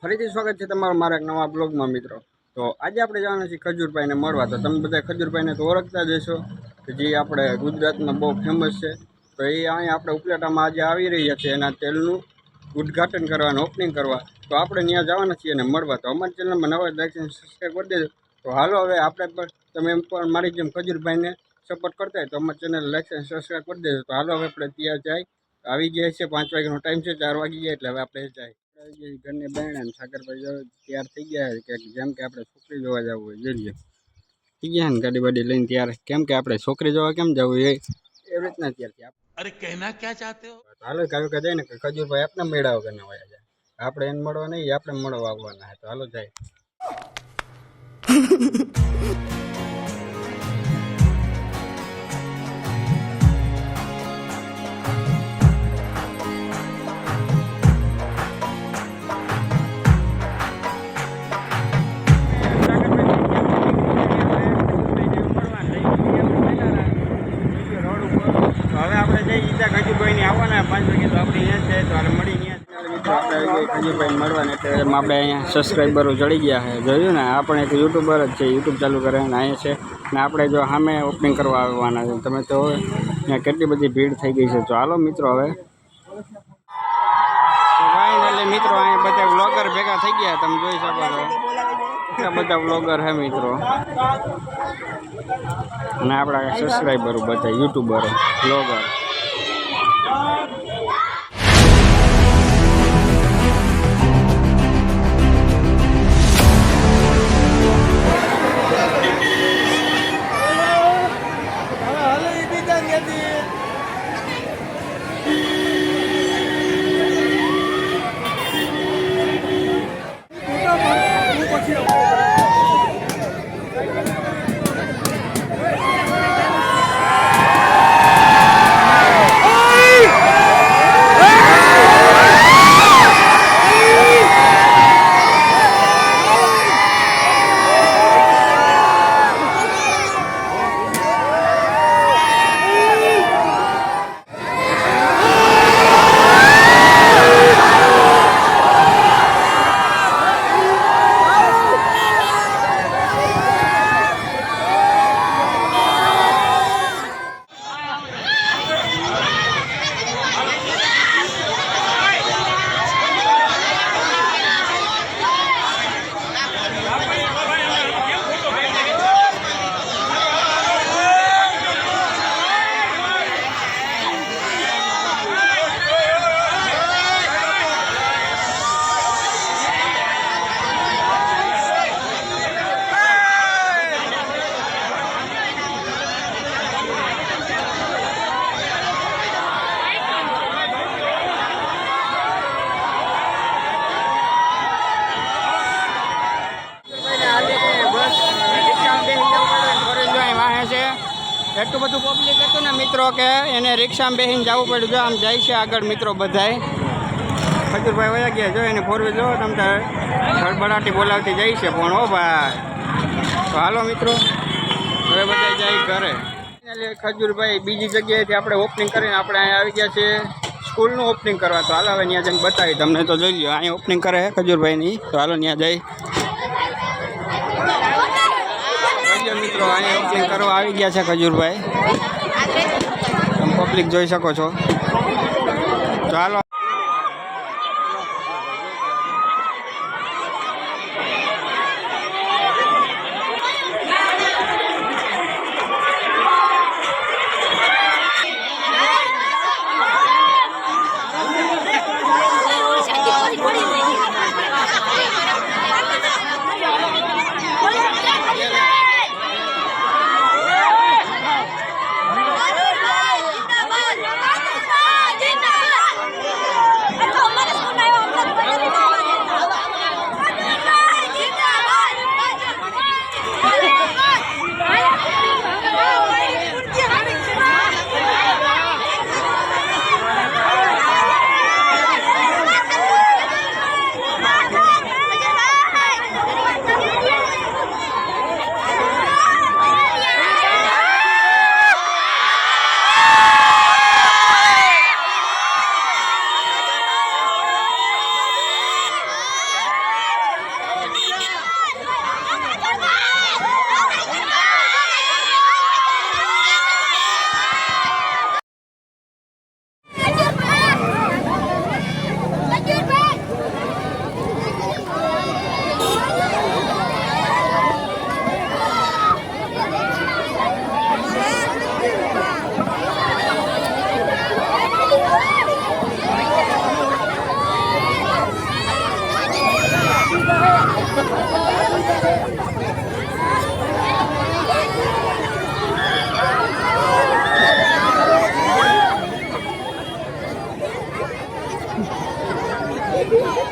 ફરીથી સ્વાગત છે તમારું મારા એક નવા બ્લોગમાં મિત્રો। તો આજે આપણે જવાના છીએ ખજૂરભાઈને મળવા। તો તમે બધા ખજૂરભાઈને તો ઓળખતા જ હશો કે જે આપણે ગુજરાતમાં બહુ ફેમસ છે। તો એ અહીંયા આપણે ઉપલેટામાં આજે આવી રહ્યા છે એના તેલનું ઉદ્ઘાટન કરવાનું, ઓપનિંગ કરવા। તો આપણે ત્યાં જવાના છીએ અને મળવા। તો અમારી ચેનલમાં નવા લાઈક અને સબસ્ક્રાઈબ કરી દેજો। તો હાલો હવે આપણે પણ તમે એમ પણ મારી જેમ ખજૂરભાઈને સપોર્ટ કરતા હોય તો અમારી ચેનલ લાઈક અને સબસ્ક્રાઈબ કરી દેજો। તો હાલો હવે આપણે ત્યાં જાય, આવી ગયા છે 5 વાગ્યાનો ટાઈમ છે, 4 વાગી ગયા એટલે હવે આપણે જાય। ઘરની બહેણ સાગરભાઈ તૈયાર થઈ ગયા કે જેમ કે આપણે છોકરી જોવા જવું હોય, જોઈએ થઈ ગયા ને ગાડી બાડી લઈને તૈયાર, કેમ કે આપણે છોકરી જોવા કેમ જવું એ રીતના તૈયાર થયા। अरे कहना क्या चाहते हो? હાલો કાવ્યું કે જાય ને કે ખજૂરભાઈ આપણે મેળાવ કરીને વયા જાય, આપણે એને મળવા નહીં, આપણે મળવા આવવાના. તો હાલો જાય. હવે આપણે જઈ ઈજા ખજૂરભાઈની આવવાના 5 વાગે, તો આપણે અહીંયા છે તો હાલ મળી ગયા મિત્રો. આપણે આવી ગયા ખજૂરભાઈ મળવાને એટલે આપણે અહીંયા સબસ્ક્રાઈબરો ચડી ગયા છે. જોયું ને, આપણે એક યુટ્યુબર જ છે, યુટ્યુબ ચાલુ કરે ને અહીંયા છે ને આપણે જો સામે ઓપનિંગ કરવા આવવાના છે. તમે તો અહીંયા કેટલી બધી ભીડ થઈ ગઈ છે. તો હાલો મિત્રો હવે ફાઇનલી મિત્રો અહીંયા બધા વ્લોગર ભેગા થઈ ગયા, તમે જોઈ શકો છો એટલા બધા વ્લોગર છે મિત્રો, અને આપણા સબસ્ક્રાઈબરો બધા યુટ્યુબરો બ્લોગર. એટલું બધું પબ્લિક હતું ને મિત્રો કે એને રિક્ષામાં બેસીને જવું પડ્યું. જો આમ જાય છે આગળ મિત્રો બધાય. ખજૂરભાઈ વયા ગયા, જો એને ફોરવી જો તમ તારે ખડબડાટી બોલાવતી જાય છે પણ હો ભાઈ. તો હાલો મિત્રો હવે બધા જાય ઘરે. ખજૂરભાઈ બીજી જગ્યાએથી આપણે ઓપનિંગ કરીને આપણે અહીંયા આવી ગયા છે સ્કૂલનું ઓપનિંગ કરવા. તો હાલો હવે ત્યાં જઈને બતાવી તમને. તો જોઈ લો અહીંયા ઓપનિંગ કરે ખજૂરભાઈની. તો હાલો ત્યાં જઈ મિત્રો અહીંયા ઓપનિંગ કરવા આવી ગયા છે ખજૂરભાઈ, તમે પબ્લિક જોઈ શકો છો. ચાલો Thank you.